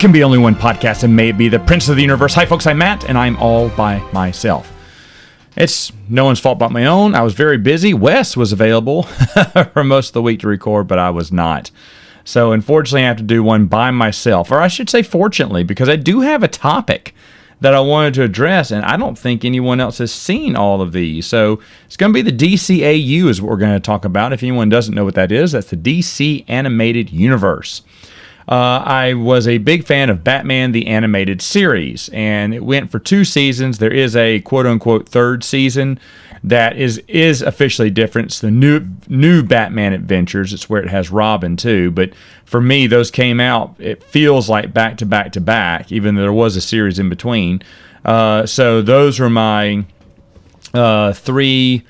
can be only one podcast and may it be the Prince of the Universe. Hi, folks, I'm Matt, and I'm all by myself. It's no one's fault but my own. I was very busy. Wes was available for most of the week to record, but I was not. So, unfortunately, I have to do one by myself. Or I should say fortunately, because I do have a topic that I wanted to address, and I don't think anyone else has seen all of these. So, it's going to be the DCAU is what we're going to talk about. If anyone doesn't know what that is, that's the DC Animated Universe. I was a big fan of Batman the Animated Series, and it went for 2 seasons. There is a quote-unquote third season that is officially different. It's the new Batman Adventures. It's where it has Robin, too. But for me, those came out, it feels like back to back to back, even though there was a series in between. So those were my 3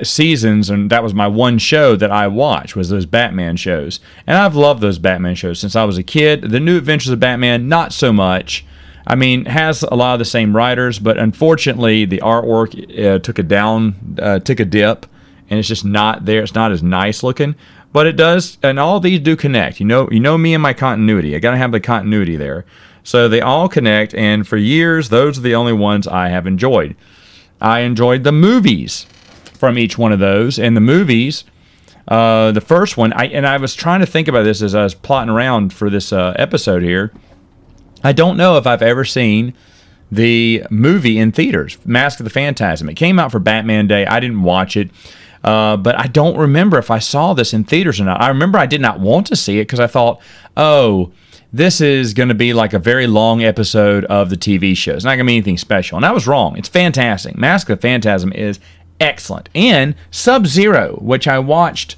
seasons, and that was my one show that I watched, was those Batman shows. And I've loved those Batman shows since I was a kid. The New Adventures of Batman, not so much. I mean, has a lot of the same writers, but unfortunately the artwork took a dip, and it's just not there. It's not as nice looking, but it does, and all these do connect. You know me and my continuity. I gotta have the continuity there. So they all connect, and for years, those are the only ones I have enjoyed. I enjoyed the movies from each one of those. And the movies, the first one, I was trying to think about this as I was plotting around for this episode here. I don't know if I've ever seen the movie in theaters, Mask of the Phantasm. It came out for Batman Day. I didn't watch it, but I don't remember if I saw this in theaters or not. I remember I did not want to see it because I thought, this is going to be like a very long episode of the TV show. It's not going to be anything special. And I was wrong. It's fantastic. Mask of the Phantasm is excellent. And Sub-Zero, which I watched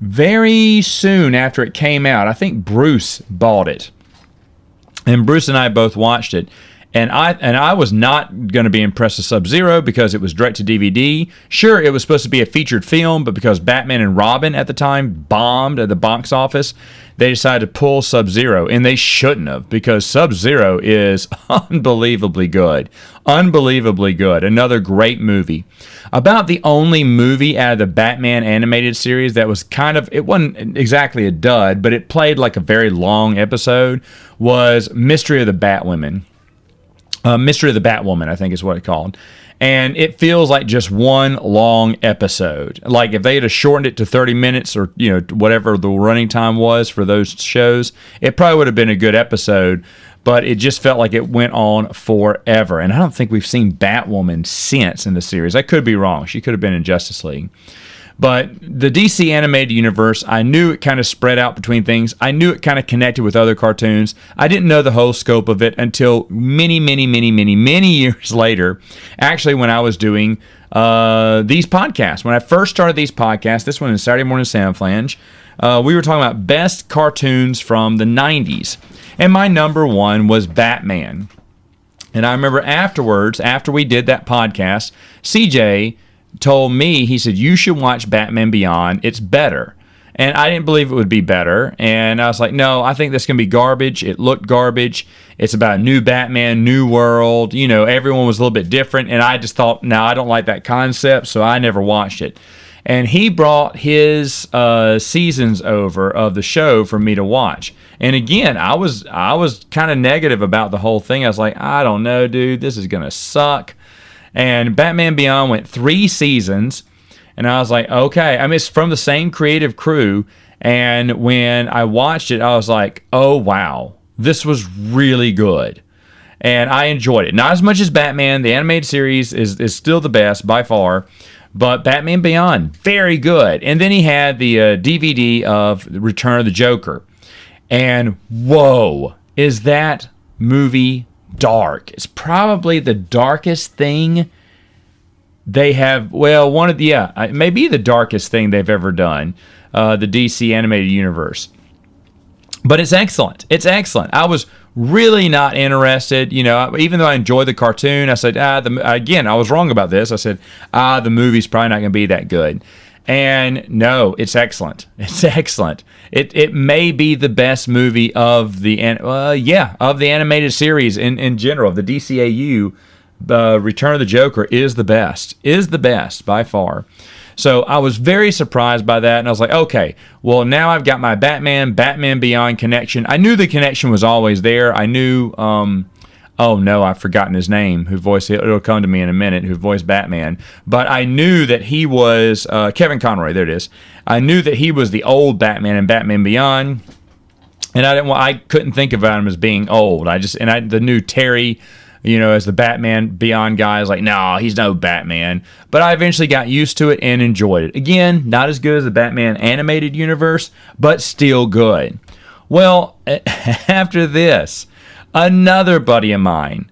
very soon after it came out. I think Bruce bought it. And Bruce and I both watched it. And I was not going to be impressed with Sub-Zero because it was direct to DVD. Sure, it was supposed to be a featured film, but because Batman and Robin at the time bombed at the box office, they decided to pull Sub-Zero, and they shouldn't have, because Sub-Zero is unbelievably good. Unbelievably good. Another great movie. About the only movie out of the Batman animated series that was it wasn't exactly a dud, but it played like a very long episode, was Mystery of the Batwoman. Mystery of the Batwoman, I think is what it's called. And it feels like just one long episode. Like if they had shortened it to 30 minutes or, whatever the running time was for those shows, it probably would have been a good episode, but it just felt like it went on forever. And I don't think we've seen Batwoman since in the series. I could be wrong. She could have been in Justice League. But the DC Animated Universe, I knew it kind of spread out between things. I knew it kind of connected with other cartoons. I didn't know the whole scope of it until many, many, many, many, many years later. Actually, when I was doing these podcasts. When I first started these podcasts, this one is Saturday Morning Sound Flange, we were talking about best cartoons from the 90s. And my number one was Batman. And I remember afterwards, after we did that podcast, CJ told me, he said, you should watch Batman Beyond. It's better. And I didn't believe it would be better. And I was like, no, I think this can be garbage. It looked garbage. It's about a new Batman, new world. Everyone was a little bit different. And I just thought, no, I don't like that concept. So I never watched it. And he brought his seasons over of the show for me to watch. And again, I was kind of negative about the whole thing. I was like, I don't know, dude, this is going to suck. And Batman Beyond went 3 seasons, and I was like, okay. I mean, it's from the same creative crew, and when I watched it, I was like, oh, wow, this was really good. And I enjoyed it. Not as much as Batman. The animated series is still the best by far, but Batman Beyond, very good. And then he had the DVD of Return of the Joker, and whoa, is that movie dark. It's probably the darkest thing they have. Well, maybe the darkest thing they've ever done, the DC Animated Universe. But it's excellent. It's excellent. I was really not interested. Even though I enjoy the cartoon, I said, again, I was wrong about this. I said, the movie's probably not going to be that good. And no, it's excellent. It's excellent. It may be the best movie of the animated series in general. The DCAU, Return of the Joker is the best by far. So I was very surprised by that, and I was like, okay, well, now I've got my Batman Beyond connection. I knew the connection was always there. I knew, oh no, I've forgotten his name, who voiced it. It'll come to me in a minute, who voiced Batman. But I knew that he was, Kevin Conroy, there it is. I knew that he was the old Batman in Batman Beyond. And I couldn't think about him as being old. The new Terry, as the Batman Beyond guy, is like, no, he's no Batman. But I eventually got used to it and enjoyed it. Again, not as good as the Batman animated universe, but still good. Well, after this, another buddy of mine,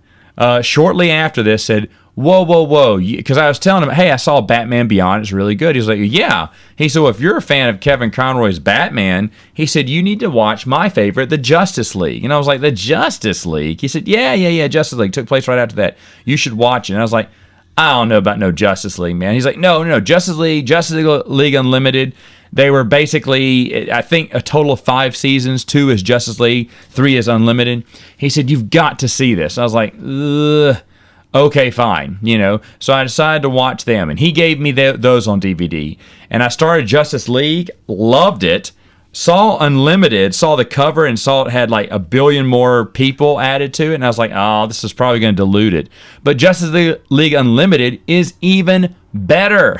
shortly after this, said, whoa, because I was telling him, hey, I saw Batman Beyond, it's really good. He was like, yeah. He said, well, if you're a fan of Kevin Conroy's Batman, he said, you need to watch my favorite, the Justice League. And I was like, the Justice League? He said, yeah, Justice League took place right after that. You should watch it. And I was like, I don't know about no Justice League, man. He's like, no, Justice League Unlimited. They were basically, I think, a total of 5 seasons. 2 is Justice League, 3 is Unlimited. He said, you've got to see this. I was like, ugh. Okay, fine, So I decided to watch them, and he gave me those on DVD. And I started Justice League, loved it, saw Unlimited, saw the cover, and saw it had like 1 billion more people added to it. And I was like, oh, this is probably going to dilute it. But Justice League Unlimited is even better.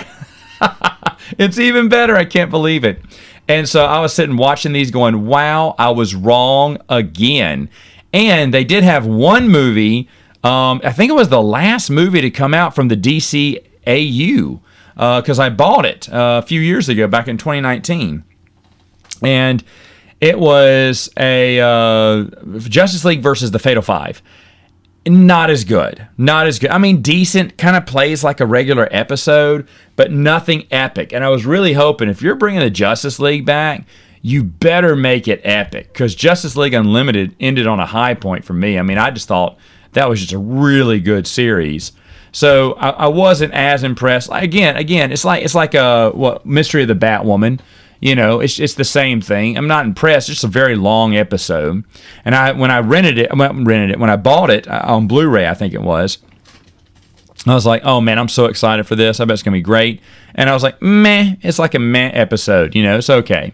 It's even better. I can't believe it. And so I was sitting watching these going, wow, I was wrong again. And they did have one movie. I think it was the last movie to come out from the DCAU, because I bought it a few years ago, back in 2019. And it was a Justice League versus the Fatal Five. Not as good. I mean, decent, kind of plays like a regular episode, but nothing epic. And I was really hoping, if you're bringing the Justice League back, you better make it epic, because Justice League Unlimited ended on a high point for me. I mean, I just thought that was just a really good series. So I wasn't as impressed. Again, it's like a Mystery of the Batwoman. It's the same thing. I'm not impressed. It's just a very long episode. And when I bought it on Blu-ray, I think it was, I was like, oh man, I'm so excited for this. I bet it's gonna be great. And I was like, meh. It's like a meh episode. It's okay.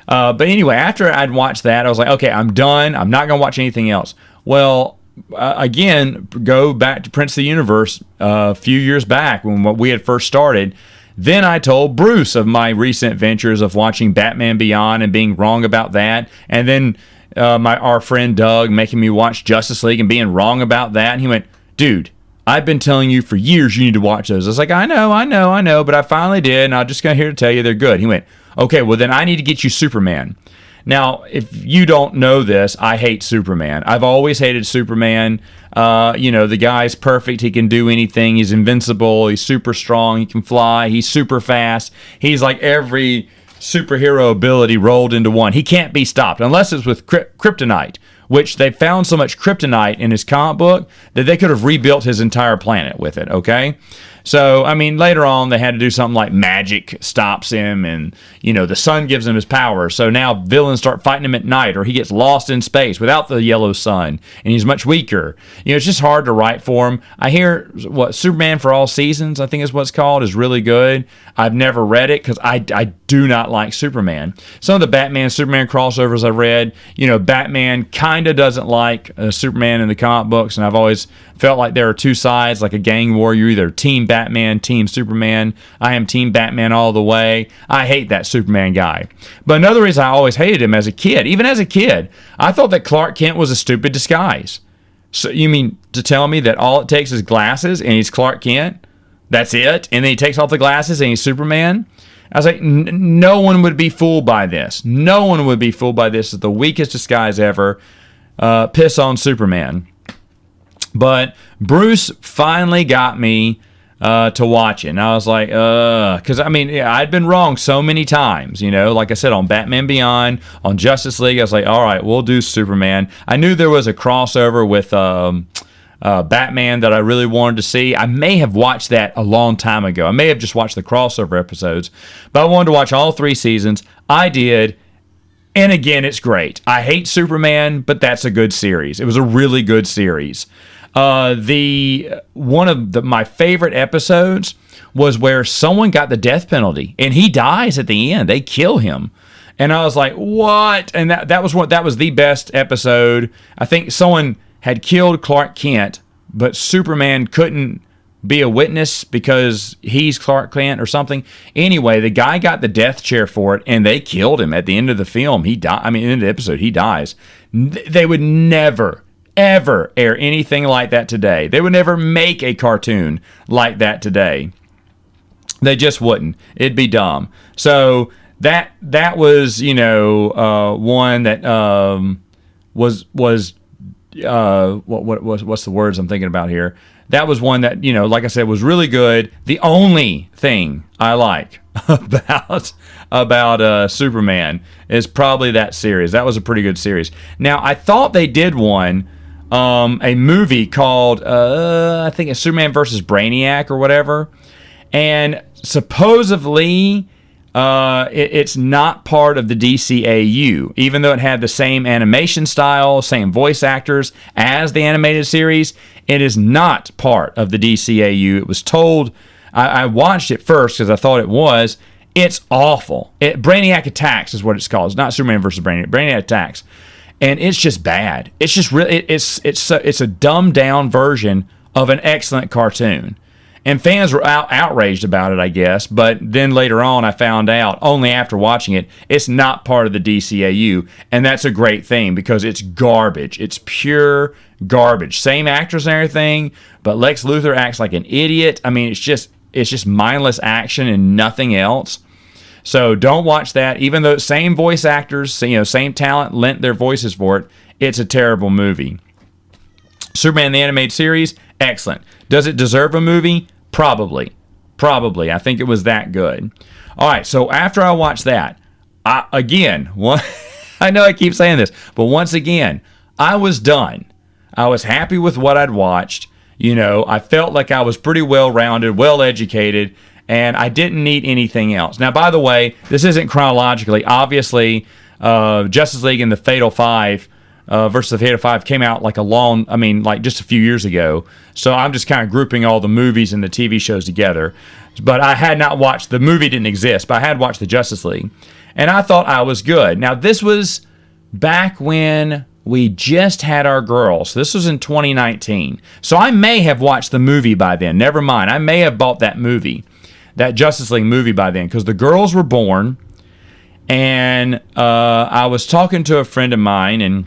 But anyway, after I'd watched that, I was like, okay, I'm done. I'm not gonna watch anything else. Well, again, go back to Prince of the Universe a few years back when we had first started. Then I told Bruce of my recent adventures of watching Batman Beyond and being wrong about that. And then our friend Doug making me watch Justice League and being wrong about that. And he went, dude, I've been telling you for years you need to watch those. I was like, I know, but I finally did, and I'm just here to tell you they're good. He went, okay, well then I need to get you Superman. Now, if you don't know this, I hate Superman. I've always hated Superman. The guy's perfect. He can do anything. He's invincible. He's super strong. He can fly. He's super fast. He's like every superhero ability rolled into one. He can't be stopped unless it's with kryptonite, which they found so much kryptonite in his comic book that they could have rebuilt his entire planet with it, okay? So, I mean, later on, they had to do something like magic stops him, and, the sun gives him his power. So now villains start fighting him at night, or he gets lost in space without the yellow sun, and he's much weaker. It's just hard to write for him. I hear, Superman for All Seasons, I think is what it's called, is really good. I've never read it because I do not like Superman. Some of the Batman-Superman crossovers I've read, Batman kind of doesn't like Superman in the comic books, and I've always felt like there are two sides, like a gang war. You're either Team Batman, Team Superman. I am Team Batman all the way. I hate that Superman guy. But another reason I always hated him as a kid, even as a kid, I thought that Clark Kent was a stupid disguise. So you mean to tell me that all it takes is glasses and he's Clark Kent? That's it? And then he takes off the glasses and he's Superman? I was like, no one would be fooled by this. No one would be fooled by this. It's the weakest disguise ever. Piss on Superman. But Bruce finally got me to watch it. And I was like, because I'd been wrong so many times, like I said, on Batman Beyond, on Justice League. I was like, all right, we'll do Superman. I knew there was a crossover with Batman that I really wanted to see. I may have watched that a long time ago. I may have just watched the crossover episodes, but I wanted to watch all 3 seasons. I did. And again, it's great. I hate Superman, but that's a good series. It was a really good series. My favorite episodes was where someone got the death penalty and he dies at the end. They kill him. And I was like, what? And that was the best episode. I think someone had killed Clark Kent, but Superman couldn't be a witness because he's Clark Kent or something. Anyway, the guy got the death chair for it, and they killed him at the end of the film. He died. I mean, in the episode, he dies. They would never, ever air anything like that today. They would never make a cartoon like that today. They just wouldn't. It'd be dumb. So that was one that was what's the words I'm thinking about here? That was one that, like I said, was really good. The only thing I like about Superman is probably that series. That was a pretty good series. Now, I thought they did a movie called, I think it's Superman versus Brainiac or whatever. And supposedly, it's not part of the DCAU, even though it had the same animation style, same voice actors as the animated series. It is not part of the DCAU. It was told, I watched it first because I thought it was. It's awful. Brainiac Attacks is what it's called. It's not Superman versus Brainiac. Brainiac Attacks, and it's just bad. It's just really it's a dumbed down version of an excellent cartoon. And fans were outraged about it, I guess. But then later on, I found out, only after watching it, it's not part of the DCAU. And that's a great thing because it's garbage. It's pure garbage. Same actors and everything, but Lex Luthor acts like an idiot. I mean, it's just mindless action and nothing else. So don't watch that. Even though same voice actors, same talent lent their voices for it, it's a terrible movie. Superman the Animated Series, excellent. Does it deserve a movie? Probably. I think it was that good. All right, so after I watched that, I know I keep saying this, but once again, I was done. I was happy with what I'd watched. I felt like I was pretty well-rounded, well-educated, and I didn't need anything else. Now, by the way, this isn't chronologically. Obviously, Justice League and the Fatal Five versus the Fatal Five came out like just a few years ago. So I'm just kind of grouping all the movies and the TV shows together. But I had not watched, the movie didn't exist, but I had watched the Justice League. And I thought I was good. Now, this was back when we just had our girls. This was in 2019. So I may have watched the movie by then. Never mind. I may have bought that movie, that Justice League movie by then, because the girls were born. And I was talking to a friend of mine, and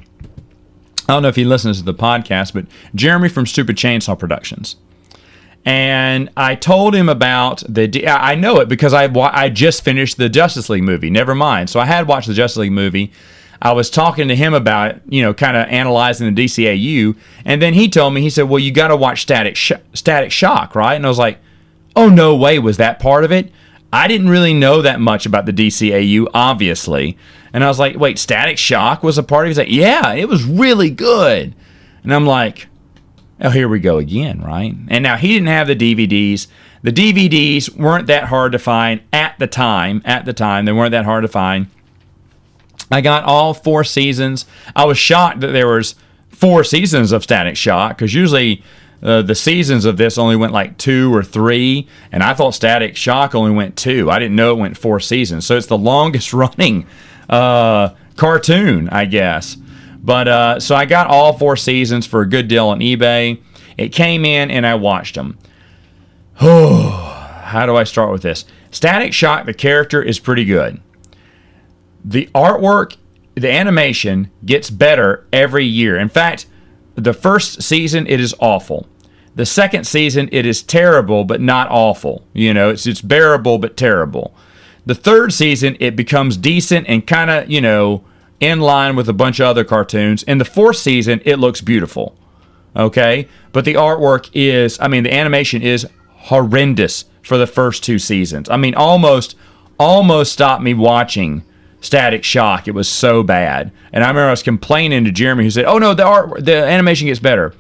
I don't know if he listens to the podcast, but Jeremy from Stupid Chainsaw Productions. And I told him about I know it because I just finished the Justice League movie. Never mind. So I had watched the Justice League movie. I was talking to him about it, kind of analyzing the DCAU. And then he told me, he said, well, you got to watch Static Shock, right? And I was like, oh, no way was that part of it? I didn't really know that much about the DCAU, obviously. And I was like, wait, Static Shock was a part of it? He's like, yeah, it was really good. And I'm like, oh, here we go again, right? And now he didn't have the DVDs. The DVDs weren't that hard to find at the time. They weren't that hard to find. I got all 4 seasons. I was shocked that there was 4 seasons of Static Shock, because usually the seasons of this only went like 2 or 3, and I thought Static Shock only went 2. I didn't know it went 4 seasons. So it's the longest running cartoon, I guess. But so I got all 4 seasons for a good deal on eBay. It came in and I watched them. How do I start with this? Static Shock, the character is pretty good. The artwork, the animation gets better every year. In fact, the first season, it is awful. The second season, it is terrible, but not awful. It's bearable, but terrible. The third season, it becomes decent and kind of, in line with a bunch of other cartoons. In the 4th season, it looks beautiful. Okay? But the artwork the animation is horrendous for the first 2 seasons. Almost stopped me watching Static Shock. It was so bad. And I remember I was complaining to Jeremy, who said, oh no, the animation gets better.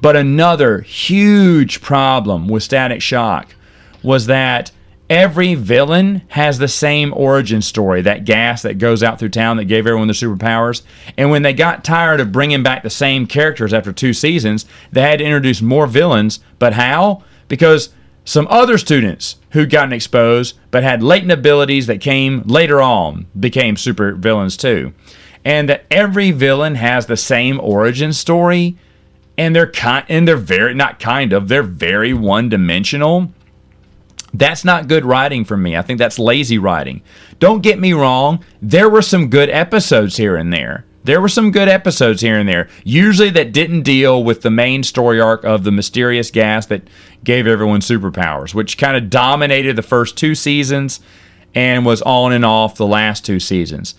But another huge problem with Static Shock was that every villain has the same origin story, that gas that goes out through town that gave everyone their superpowers. And when they got tired of bringing back the same characters after 2 seasons, they had to introduce more villains. But how? Because some other students who'd gotten exposed but had latent abilities that came later on became super villains too. And that every villain has the same origin story, and they're very one-dimensional. That's not good writing for me. I think that's lazy writing. Don't get me wrong, there were some good episodes here and there. Usually that didn't deal with the main story arc of the mysterious gas that gave everyone superpowers, which kind of dominated the first 2 seasons and was on and off the last 2 seasons.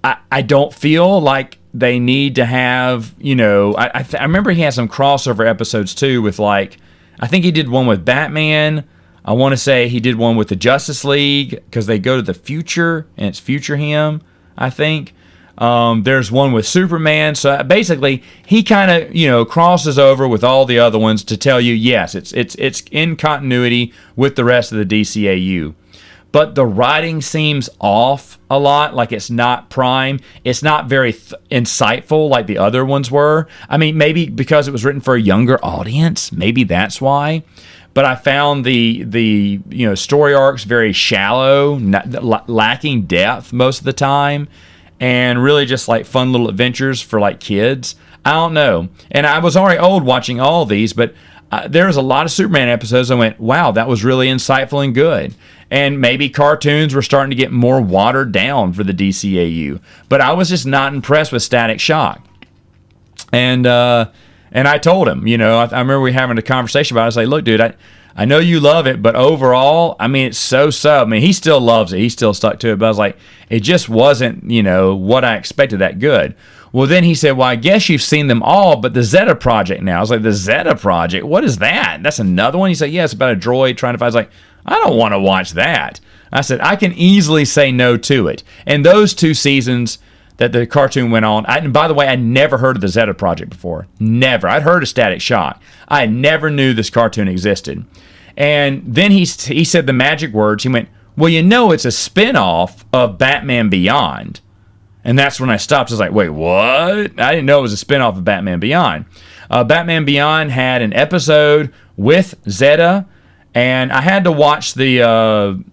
I don't feel like they need to have, I remember he had some crossover episodes too with, like, I think he did one with Batman. I want to say he did one with the Justice League because they go to the future and it's future him, I think. There's one with Superman. So basically, he kind of, crosses over with all the other ones to tell you, yes, it's in continuity with the rest of the DCAU. But the writing seems off a lot, like it's not prime. It's not very insightful like the other ones were. I mean, maybe because it was written for a younger audience. Maybe that's why. But I found the story arcs very shallow, lacking depth most of the time, and really just like fun little adventures for like kids. I don't know. And I was already old watching all these, but there was a lot of Superman episodes I went, wow, that was really insightful and good. And maybe cartoons were starting to get more watered down for the DCAU. But I was just not impressed with Static Shock. And I told him, I remember we having a conversation about it. I was like, look, dude, I know you love it, but overall, I mean, it's so sub. I mean, he still loves it. He's still stuck to it. But I was like, it just wasn't, what I expected that good. Well, then he said, well, I guess you've seen them all, but the Zeta Project now. I was like, the Zeta Project? What is that? That's another one? He said, yeah, it's about a droid trying to find. I was like, I don't want to watch that. I said, I can easily say no to it. And those 2 seasons that the cartoon went on, and by the way, I never heard of the Zeta Project before. Never. I'd heard of Static Shock. I never knew this cartoon existed. And then he said the magic words. He went, well, it's a spinoff of Batman Beyond. And that's when I stopped. I was like, wait, what? I didn't know it was a spinoff of Batman Beyond. Batman Beyond had an episode with Zeta, and I had to watch the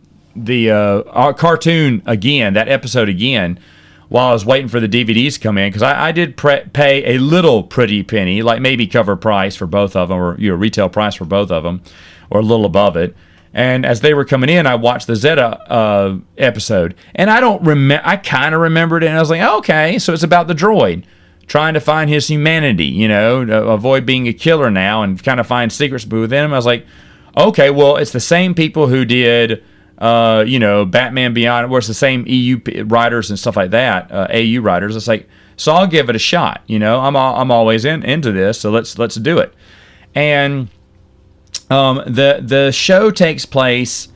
cartoon again, that episode again, while I was waiting for the DVDs to come in, because I did pay a little pretty penny, like maybe cover price for both of them, or retail price for both of them, or a little above it. And as they were coming in, I watched the Zeta episode, and I kind of remembered it, and I was like, okay, so it's about the droid trying to find his humanity, avoid being a killer now, and kind of find secrets within him. I was like, okay, well, it's the same people who did, Batman Beyond, where it's the same EU writers and stuff like that, AU writers. It's like, so I'll give it a shot. I'm always into this, so let's do it. And the show takes place.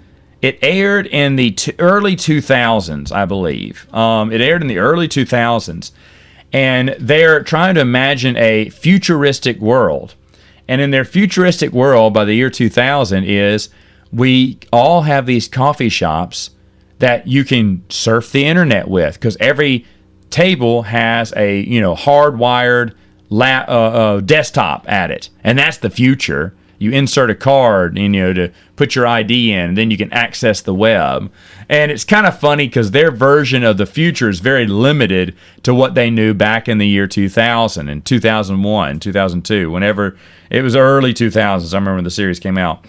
It aired in the early 2000s, I believe. It aired in the early 2000s, and they're trying to imagine a futuristic world. And in their futuristic world, by the year 2000, we all have these coffee shops that you can surf the internet with, because every table has a hardwired desktop at it, and that's the future. You insert a card, to put your ID in, and then you can access the web. And it's kind of funny because their version of the future is very limited to what they knew back in the year 2000 and 2001, 2002, whenever it was early 2000s. I remember when the series came out.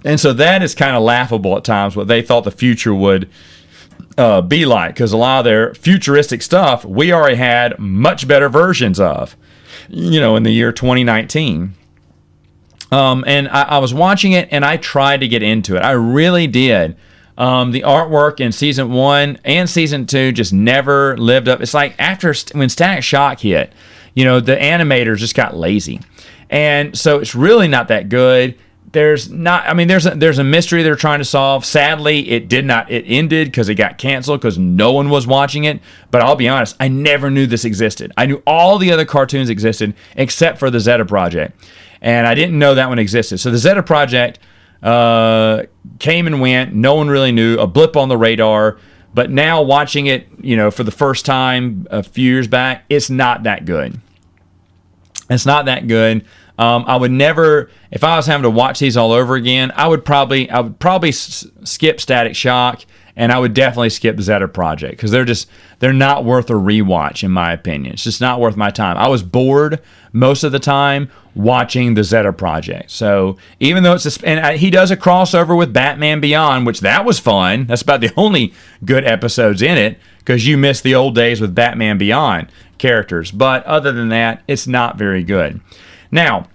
And so that is kind of laughable at times, what they thought the future would be like, because a lot of their futuristic stuff we already had much better versions of, in the year 2019. And I was watching it, and I tried to get into it. I really did. The artwork in season 1 and season 2 just never lived up. It's like when Static Shock hit, the animators just got lazy. And so it's really not that good. There's a mystery they're trying to solve. Sadly, it ended because it got canceled because no one was watching it. But I'll be honest, I never knew this existed. I knew all the other cartoons existed except for the Zeta Project. And I didn't know that one existed. So the Zeta Project came and went. No one really knew, a blip on the radar. But now watching it, for the first time a few years back, it's not that good. It's not that good. I would never, if I was having to watch these all over again, I would probably skip Static Shock, and I would definitely skip Zeta Project, because they're not worth a rewatch, in my opinion. It's just not worth my time. I was bored most of the time watching the Zeta Project. So even though he does a crossover with Batman Beyond, which that was fun. That's about the only good episodes in it, because you miss the old days with Batman Beyond characters. But other than that, it's not very good. Now,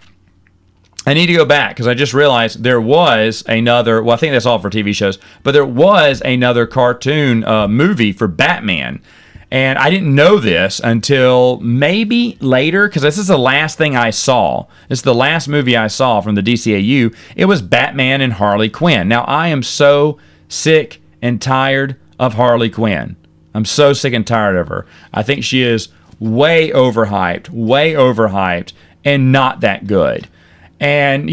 I need to go back, because I just realized there was another, well, I think that's all for TV shows, but there was another cartoon movie for Batman. And I didn't know this until maybe later, because this is the last thing I saw. This is the last movie I saw from the DCAU. It was Batman and Harley Quinn. Now, I am so sick and tired of Harley Quinn. I'm so sick and tired of her. I think she is way overhyped, and not that good. And,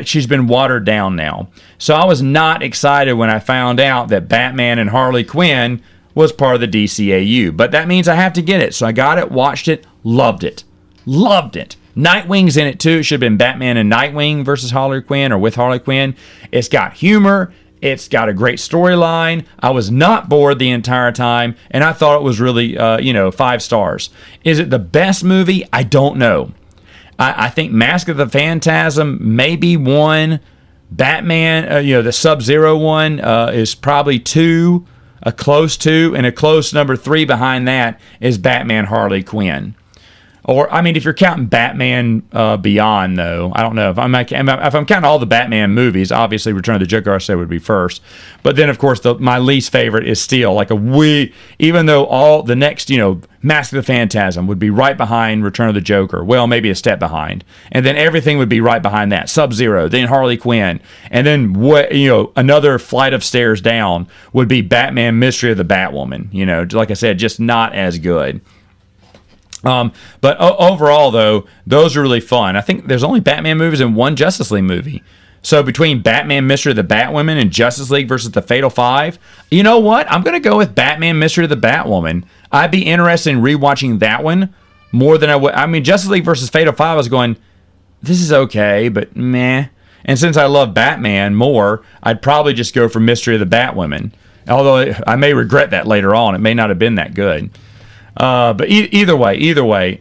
she's been watered down now. So I was not excited when I found out that Batman and Harley Quinn was part of the DCAU. But that means I have to get it. So I got it, watched it, loved it. Nightwing's in it too. It should have been Batman and Nightwing versus Harley Quinn, or with Harley Quinn. It's got humor. It's got a great storyline. I was not bored the entire time, and I thought it was really, 5 stars. Is it the best movie? I don't know. I think Mask of the Phantasm maybe 1. Batman, the Sub-Zero one is probably 2, a close 2, and a close number 3 behind that is Batman Harley Quinn. Or, I mean, if you're counting Batman Beyond, though, I don't know. If I'm counting all the Batman movies, obviously Return of the Joker, I said, would be first. But then, of course, my least favorite is still even though all the next, Mask of the Phantasm would be right behind Return of the Joker. Well, maybe a step behind. And then everything would be right behind that. Sub-Zero, then Harley Quinn. And then, another flight of stairs down would be Batman Mystery of the Batwoman. Like I said, just not as good. But overall, though, those are really fun. I think there's only Batman movies and 1 Justice League movie. So between Batman Mystery of the Batwoman and Justice League versus the Fatal Five, you know what? I'm going to go with Batman Mystery of the Batwoman. I'd be interested in rewatching that one more than I would. I mean, Justice League versus Fatal Five, I was going, this is okay, but meh. And since I love Batman more, I'd probably just go for Mystery of the Batwoman. Although I may regret that later on. It may not have been that good. But either way,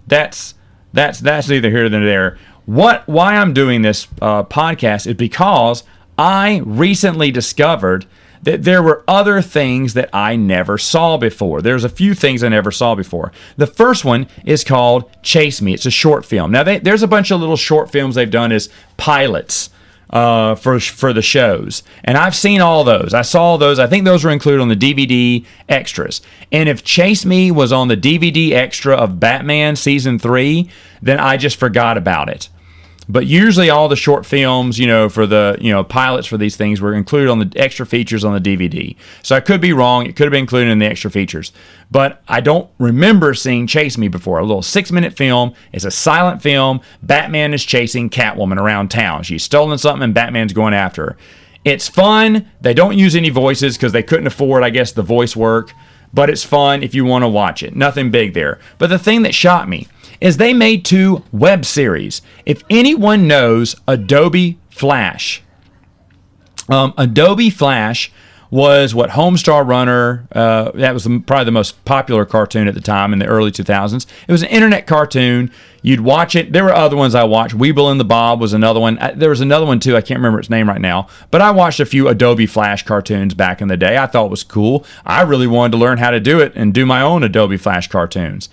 that's neither here nor there. Why I'm doing this podcast is because I recently discovered that there were other things that I never saw before. There's a few things I never saw before. The first one is called Chase Me. It's a short film. Now, there's a bunch of little short films they've done as pilots for the shows. And I've seen all those. I saw those. I think those were included on the DVD extras. And if Chase Me was on the DVD extra of Batman Season 3, then I just forgot about it. But usually all the short films, for the, pilots for these things were included on the extra features on the DVD. So I could be wrong. It could have been included in the extra features. But I don't remember seeing Chase Me before. A little 6-minute film. It's a silent film. Batman is chasing Catwoman around town. She's stolen something and Batman's going after her. It's fun. They don't use any voices because they couldn't afford, I guess, the voice work. But it's fun if you want to watch it. Nothing big there. But the thing that shocked me is they made 2 web series. If anyone knows Adobe Flash, Adobe Flash was what Homestar Runner, that was probably the most popular cartoon at the time in the early 2000s. It was an internet cartoon. You'd watch it. There were other ones I watched. Weeble and the Bob was another one. There was another one too. I can't remember its name right now. But I watched a few Adobe Flash cartoons back in the day. I thought it was cool. I really wanted to learn how to do it and do my own Adobe Flash cartoons.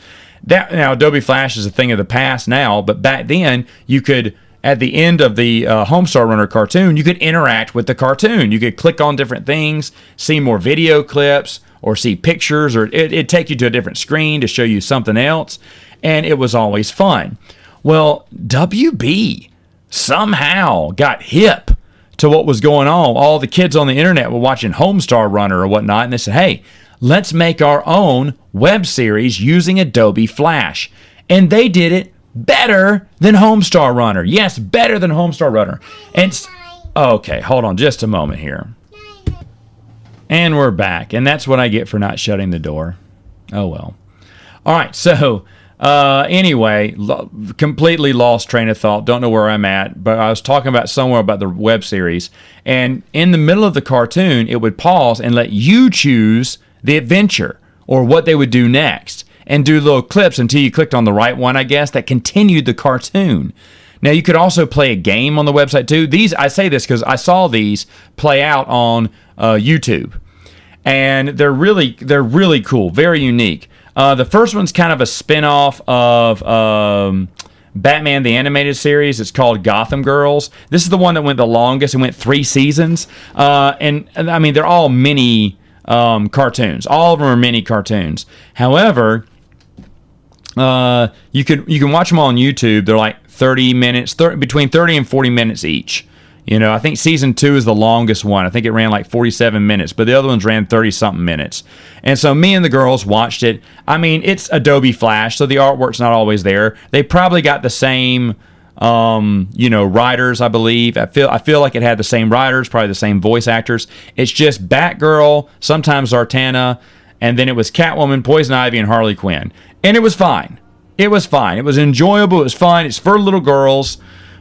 Now, Adobe Flash is a thing of the past now, but back then, you could, at the end of the Homestar Runner cartoon, you could interact with the cartoon. You could click on different things, see more video clips, or see pictures, or it'd take you to a different screen to show you something else, and it was always fun. Well, WB somehow got hip to what was going on. All the kids on the internet were watching Homestar Runner or whatnot, and they said, hey, let's make our own web series using Adobe Flash. And they did it better than Homestar Runner. Yes, better than Homestar Runner. And Okay, hold on just a moment here. And we're back. And that's what I get for not shutting the door. Oh, well. All right, so anyway, completely lost train of thought. Don't know where I'm at. But I was talking about somewhere about the web series. And in the middle of the cartoon, it would pause and let you choose the adventure or what they would do next. And do little clips until you clicked on the right one, I guess, that continued the cartoon. Now, you could also play a game on the website, too. I say this because I saw these play out on YouTube. And they're really cool, very unique. The first one's kind of a spin-off of Batman the Animated Series. It's called Gotham Girls. This is the one that went the longest. It went 3 seasons. And I mean, they're all mini cartoons. All of them are mini cartoons. However, you can watch them on YouTube. They're like 30 minutes, between 30 and 40 minutes each. You know, I think season 2 is the longest one. I think it ran like 47 minutes, but the other ones ran 30-something minutes. And so me and the girls watched it. I mean, it's Adobe Flash, so the artwork's not always there. They probably got the same, writers, I believe. I feel like it had the same writers, probably the same voice actors. It's just Batgirl, sometimes Zatanna, and then it was Catwoman, Poison Ivy, and Harley Quinn. And it was fine. It was fine. It was enjoyable. It was fun. It's for little girls.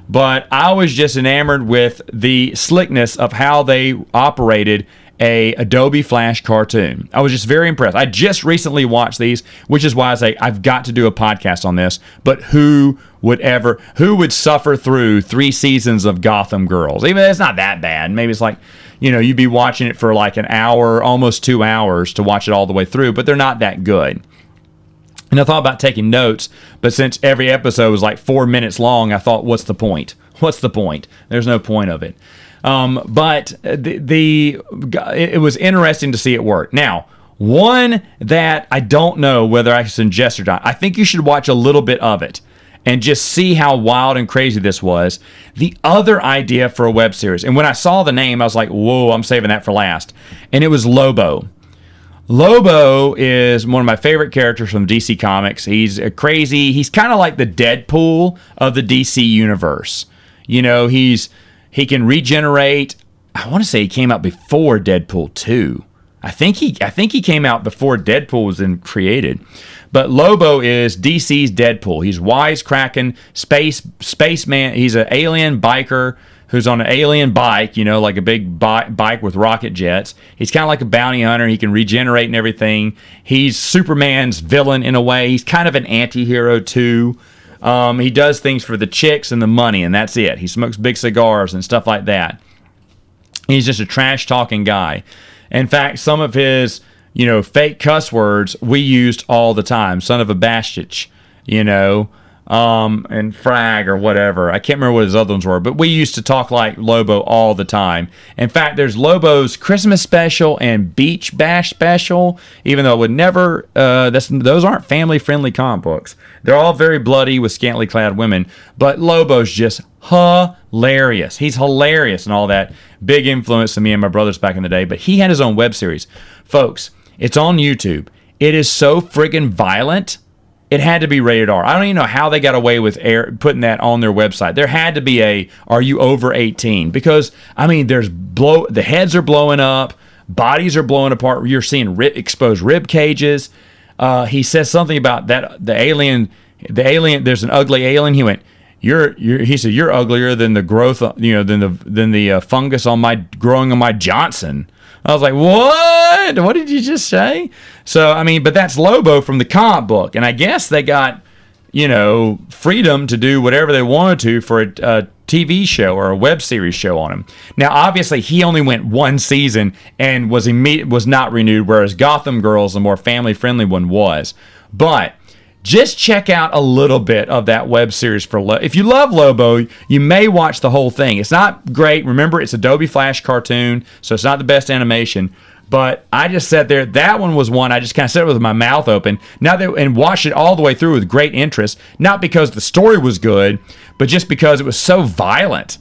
But I was just enamored with the slickness of how they operated a Adobe Flash cartoon. I was just very impressed. I just recently watched these, which is why I say I've got to do a podcast on this. But who would suffer through 3 seasons of Gotham Girls? Even it's not that bad. Maybe it's like, you'd be watching it for like an hour, almost 2 hours to watch it all the way through, but they're not that good. And I thought about taking notes, but since every episode was like 4 minutes long, I thought, what's the point? What's the point? There's no point of it. But it was interesting to see it work. Now, one that I don't know whether I suggest or not, I think you should watch a little bit of it and just see how wild and crazy this was. The other idea for a web series, and when I saw the name, I was like, whoa, I'm saving that for last. And it was Lobo. Lobo is one of my favorite characters from DC Comics. He's crazy. He's kind of like the Deadpool of the DC universe. He can regenerate. I want to say he came out before Deadpool 2. I think he came out before Deadpool was created. But Lobo is DC's Deadpool. He's wisecracking spaceman. He's an alien biker who's on an alien bike, like a big bike with rocket jets. He's kind of like a bounty hunter. He can regenerate and everything. He's Superman's villain in a way. He's kind of an anti-hero too. He does things for the chicks and the money, and that's it. He smokes big cigars and stuff like that. He's just a trash-talking guy. In fact, some of his, fake cuss words we used all the time. Son of a bastich, and frag or whatever. I can't remember what his other ones were, but we used to talk like Lobo all the time. In fact, there's Lobo's Christmas special and Beach Bash special, even though it would never, those aren't family-friendly comic books. They're all very bloody with scantily clad women, but Lobo's just hilarious. He's hilarious and all that. Big influence to me and my brothers back in the day, but he had his own web series. Folks, it's on YouTube. It is so friggin' violent. It had to be rated R. I don't even know how they got away with putting that on their website. There had to be are you over 18? Because, I mean, the heads are blowing up, bodies are blowing apart. You're seeing exposed rib cages. He says something about that the alien, there's an ugly alien. He went, he said, you're uglier than the growth, than the fungus growing on my Johnson. I was like, what? What did you just say? So, I mean, but that's Lobo from the comic book. And I guess they got, freedom to do whatever they wanted to for a TV show or a web series show on him. Now, obviously, he only went 1 season and was not renewed, whereas Gotham Girls, the more family-friendly one, was. But just check out a little bit of that web series for Lobo. If you love Lobo, you may watch the whole thing. It's not great. Remember, it's Adobe Flash cartoon, so it's not the best animation. But I just sat there. That one was one I just kind of sat with my mouth open and watched it all the way through with great interest. Not because the story was good, but just because it was so violent.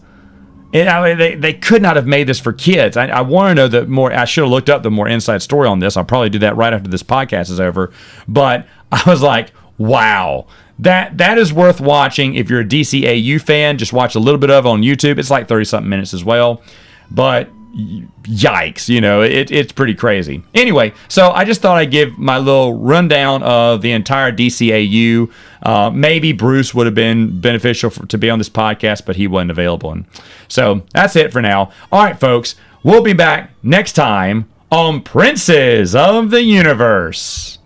They could not have made this for kids. I want to know the more. I should have looked up the more inside story on this. I'll probably do that right after this podcast is over. But I was like, wow, that is worth watching if you're a DCAU fan. Just watch a little bit of it on YouTube. It's like 30-something minutes as well. But yikes, it's pretty crazy. Anyway, so I just thought I'd give my little rundown of the entire DCAU. Maybe Bruce would have been beneficial to be on this podcast, but he wasn't available. And so that's it for now. All right, folks, we'll be back next time on Princes of the Universe.